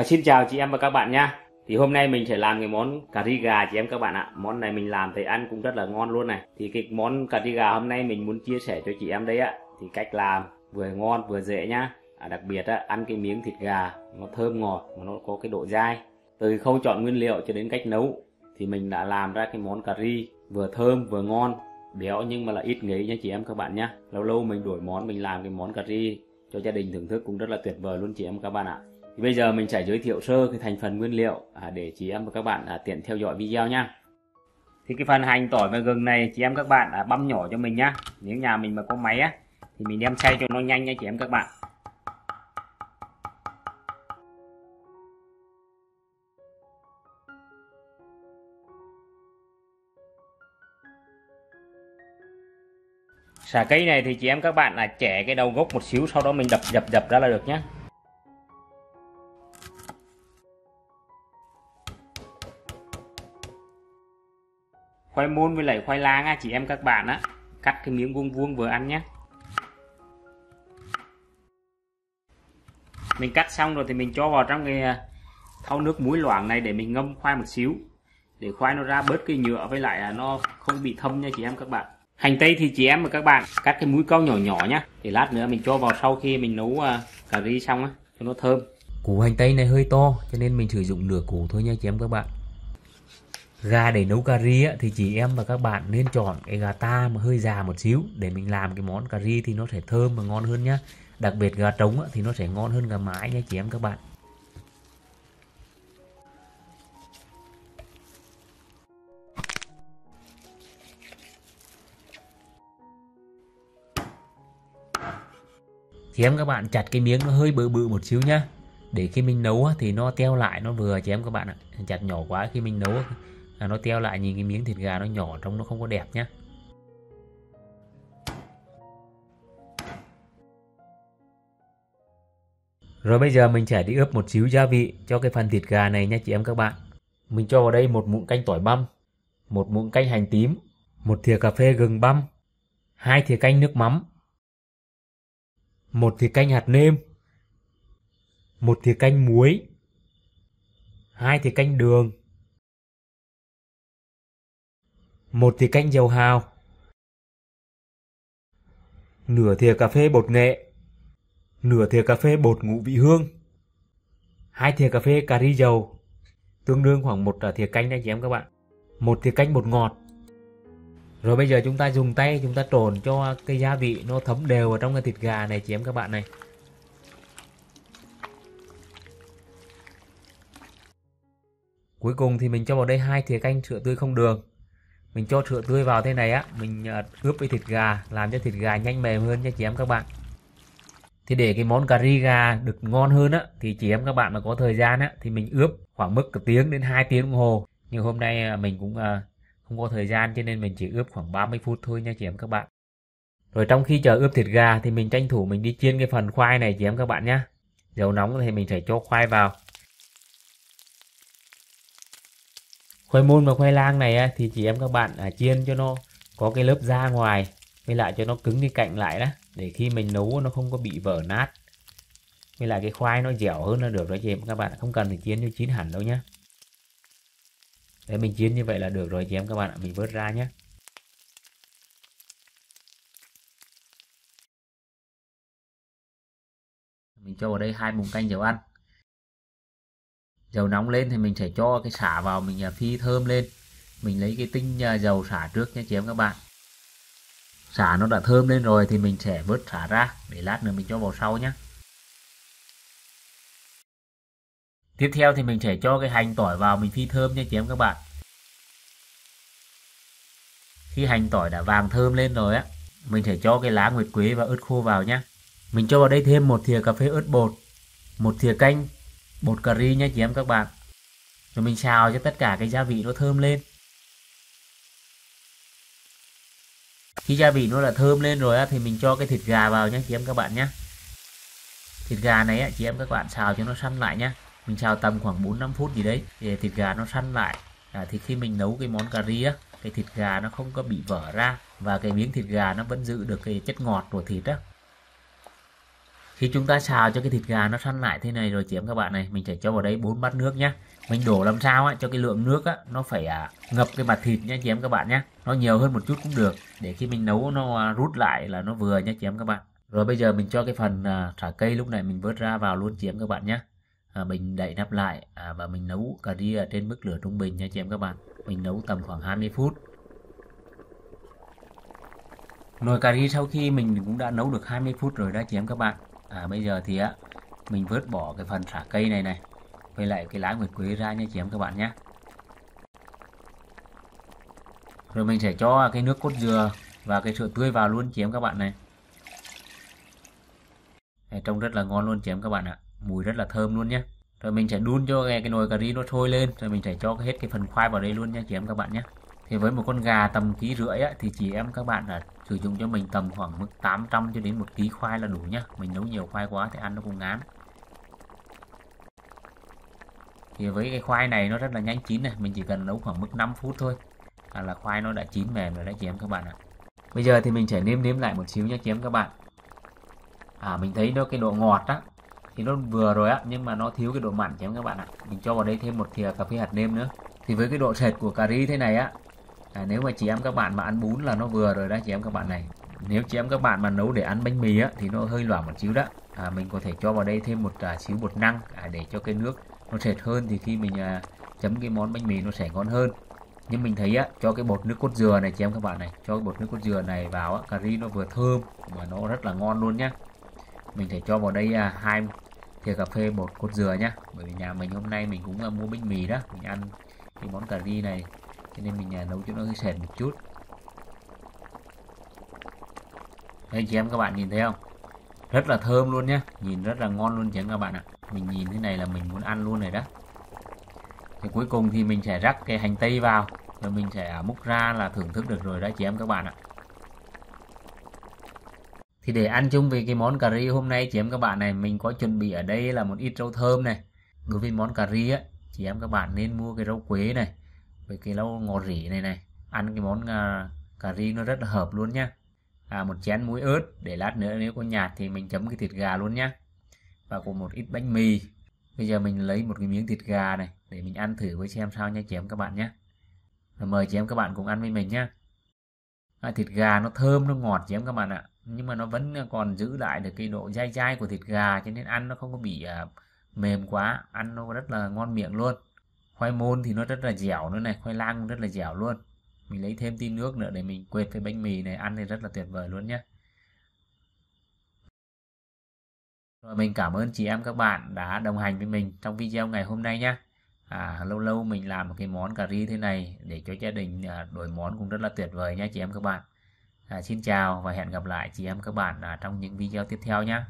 Xin chào chị em và các bạn nha. Thì hôm nay mình sẽ làm cái món cà ri gà chị em các bạn ạ. Món này mình làm thấy ăn cũng rất là ngon luôn này. Thì cái món cà ri gà hôm nay mình muốn chia sẻ cho chị em đấy ạ. Thì cách làm vừa ngon vừa dễ nhá. Đặc biệt ăn cái miếng thịt gà nó thơm ngọt mà nó có cái độ dai. Từ khâu chọn nguyên liệu cho đến cách nấu thì mình đã làm ra cái món cà ri vừa thơm vừa ngon, béo nhưng mà là ít ngấy nha chị em các bạn nhá. Lâu lâu mình đổi món, mình làm cái món cà ri cho gia đình thưởng thức cũng rất là tuyệt vời luôn chị em các bạn ạ. Thì bây giờ mình sẽ giới thiệu sơ cái thành phần nguyên liệu để chị em và các bạn tiện theo dõi video nha. Thì cái phần hành, tỏi và gừng này chị em các bạn băm nhỏ cho mình nhá. Nếu nhà mình mà có máy thì mình đem xay cho nó nhanh nha chị em các bạn. Sả cây này thì chị em các bạn chẻ cái đầu gốc một xíu, sau đó mình dập ra là được nhé. Khoai môn với lại khoai lang chị em các bạn cắt cái miếng vuông vuông vừa ăn nhé. Mình cắt xong rồi thì mình cho vào trong cái thau nước muối loãng này để mình ngâm khoai một xíu, để khoai nó ra bớt cái nhựa với lại nó không bị thâm nha chị em các bạn. Hành tây thì chị em và các bạn cắt cái múi cong nhỏ nhỏ nhá, để lát nữa mình cho vào sau khi mình nấu cà ri xong cho nó thơm. Củ hành tây này hơi to cho nên mình sử dụng nửa củ thôi nha chị em các bạn. Gà để nấu cà ri thì chị em và các bạn nên chọn cái gà ta mà hơi già một xíu để mình làm cái món cà ri thì nó sẽ thơm và ngon hơn nhá. Đặc biệt gà trống thì nó sẽ ngon hơn gà mái nha chị em các bạn. Chị em các bạn chặt cái miếng nó hơi bự bự một xíu nhá, để khi mình nấu thì nó teo lại nó vừa chị em các bạn ạ. Chặt nhỏ quá khi mình nấu nó teo lại, nhìn cái miếng thịt gà nó nhỏ trông nó không có đẹp nhá. Rồi bây giờ mình sẽ đi ướp một xíu gia vị cho cái phần thịt gà này nha chị em các bạn. Mình cho vào đây một muỗng canh tỏi băm, một muỗng canh hành tím, một thìa cà phê gừng băm, 2 thìa canh nước mắm, một thìa canh hạt nêm, một thìa canh muối, 2 thìa canh đường, một thìa canh dầu hào, nửa thìa cà phê bột nghệ, nửa thìa cà phê bột ngũ vị hương, 2 thìa cà phê cà ri dầu, tương đương khoảng 1 thìa canh đây chị em các bạn, một thìa canh bột ngọt. Rồi bây giờ chúng ta dùng tay chúng ta trộn cho cái gia vị nó thấm đều vào trong cái thịt gà này chị em các bạn này. Cuối cùng thì mình cho vào đây 2 thìa canh sữa tươi không đường. Mình cho sữa tươi vào thế này mình ướp với thịt gà làm cho thịt gà nhanh mềm hơn nha chị em các bạn. Thì để cái món cà ri gà được ngon hơn thì chị em các bạn mà có thời gian thì mình ướp khoảng mức 1 tiếng đến 2 tiếng đồng hồ. Nhưng hôm nay mình cũng không có thời gian cho nên mình chỉ ướp khoảng 30 phút thôi nha chị em các bạn. Rồi trong khi chờ ướp thịt gà thì mình tranh thủ mình đi chiên cái phần khoai này chị em các bạn nhé. Dầu nóng thì mình sẽ cho khoai vào. Khoai môn và khoai lang này thì chị em các bạn chiên cho nó có cái lớp da ngoài, với lại cho nó cứng cái cạnh lại đó, để khi mình nấu nó không có bị vỡ nát. Với lại cái khoai nó dẻo hơn là được rồi chị em các bạn, không cần phải chiên cho chín hẳn đâu nhé. Để mình chiên như vậy là được rồi chị em các bạn, mình vớt ra nhé. Mình cho vào đây 2 muỗng canh dầu ăn. Dầu nóng lên thì mình sẽ cho cái sả vào, mình phi thơm lên. Mình lấy cái tinh dầu sả trước nha chị em các bạn. Sả nó đã thơm lên rồi thì mình sẽ vớt sả ra để lát nữa mình cho vào sau nhé. Tiếp theo thì mình sẽ cho cái hành tỏi vào mình phi thơm nha chị em các bạn. Khi hành tỏi đã vàng thơm lên rồi mình sẽ cho cái lá nguyệt quế và ớt khô vào nhé. Mình cho vào đây thêm 1 thìa cà phê ớt bột, 1 thìa canh bột cà ri nha chị em các bạn. Rồi mình xào cho tất cả cái gia vị nó thơm lên. Khi gia vị nó đã thơm lên rồi thì mình cho cái thịt gà vào nhé chị em các bạn nhé. Thịt gà này chị em các bạn xào cho nó săn lại nhé. Mình xào tầm khoảng 4-5 phút gì đấy để thịt gà nó săn lại. Thì khi mình nấu cái món cà ri cái thịt gà nó không có bị vỡ ra và cái miếng thịt gà nó vẫn giữ được cái chất ngọt của thịt Khi chúng ta xào cho cái thịt gà nó săn lại thế này rồi chị em các bạn này, mình sẽ cho vào đấy 4 bát nước nhé. Mình đổ làm sao á cho cái lượng nước á nó phải ngập cái mặt thịt nhé chị em các bạn nhé. Nó nhiều hơn một chút cũng được, để khi mình nấu nó rút lại là nó vừa nhé chị em các bạn. Rồi bây giờ mình cho cái phần sả cây lúc này mình vớt ra vào luôn chị em các bạn nhé. Mình đậy nắp lại và mình nấu cà ri ở trên mức lửa trung bình nha chị em các bạn. Mình nấu tầm khoảng 20 phút. Nồi cà ri sau khi mình cũng đã nấu được 20 phút rồi đó chị em các bạn. Bây giờ thì mình vớt bỏ cái phần sả cây này với lại cái lá nguyệt quế ra nha chị em các bạn nhé. Rồi mình sẽ cho cái nước cốt dừa và cái sữa tươi vào luôn chị em các bạn này. Trông rất là ngon luôn chị em các bạn ạ. Mùi rất là thơm luôn nhé. Rồi mình sẽ đun cho cái nồi cà ri nó sôi lên, rồi mình sẽ cho hết cái phần khoai vào đây luôn nha chị em các bạn nhé. Thì với một con gà tầm 1,5 kg thì chị em các bạn sử dụng cho mình tầm khoảng mức 800 cho đến 1 kg khoai là đủ nhá. Mình nấu nhiều khoai quá thì ăn nó cũng ngán. Thì với cái khoai này nó rất là nhanh chín này, mình chỉ cần nấu khoảng mức 5 phút thôi là khoai nó đã chín mềm rồi đấy chị em các bạn ạ. Bây giờ thì mình sẽ nêm lại một xíu nha chị em các bạn. Mình thấy nó cái độ ngọt thì nó vừa rồi nhưng mà nó thiếu cái độ mặn chị em các bạn ạ. Mình cho vào đây thêm một thìa cà phê hạt nêm nữa. Thì với cái độ sệt của cà ri thế này nếu mà chị em các bạn mà ăn bún là nó vừa rồi đó chị em các bạn này. Nếu chị em các bạn mà nấu để ăn bánh mì thì nó hơi loãng một xíu đó. Mình có thể cho vào đây thêm một xíu bột năng để cho cái nước nó sệt hơn, thì khi mình chấm cái món bánh mì nó sẽ ngon hơn. Nhưng mình thấy cho cái bột nước cốt dừa này chị em các bạn này, cho cái bột nước cốt dừa này vào cà ri nó vừa thơm mà nó rất là ngon luôn nhá. Mình sẽ cho vào đây 2 thìa cà phê bột cốt dừa nhá. Bởi vì nhà mình hôm nay mình cũng mua bánh mì đó, mình ăn cái món cà ri này cho nên mình nấu cho nó hơi sệt một chút. Đây chị em các bạn nhìn thấy không? Rất là thơm luôn nhá, nhìn rất là ngon luôn chị em các bạn ạ. Mình nhìn thế này là mình muốn ăn luôn này đó. Thì cuối cùng thì mình sẽ rắc cái hành tây vào, rồi mình sẽ múc ra là thưởng thức được rồi đó chị em các bạn ạ. Thì để ăn chung với cái món cà ri hôm nay chị em các bạn này, mình có chuẩn bị ở đây là một ít rau thơm này. Đối với món cà ri chị em các bạn nên mua cái rau quế này với cái rau ngò rỉ này. Ăn cái món cà ri nó rất là hợp luôn nhá. Một chén muối ớt, để lát nữa nếu có nhạt thì mình chấm cái thịt gà luôn nhá. Và cùng một ít bánh mì. Bây giờ mình lấy một cái miếng thịt gà này để mình ăn thử với xem sao nha chị em các bạn nhé. Rồi mời chị em các bạn cùng ăn với mình nhé. Thịt gà nó thơm, nó ngọt chị em các bạn ạ. Nhưng mà nó vẫn còn giữ lại được cái độ dai dai của thịt gà, cho nên ăn nó không có bị mềm quá, ăn nó rất là ngon miệng luôn. Khoai môn thì nó rất là dẻo nữa này, khoai lang cũng rất là dẻo luôn. Mình lấy thêm tí nước nữa để mình quệt với bánh mì này, ăn thì rất là tuyệt vời luôn nhé. Rồi mình cảm ơn chị em các bạn đã đồng hành với mình trong video ngày hôm nay nhé. Lâu lâu mình làm một cái món cà ri thế này để cho gia đình đổi món cũng rất là tuyệt vời nha chị em các bạn. Xin chào và hẹn gặp lại chị em các bạn trong những video tiếp theo nhé.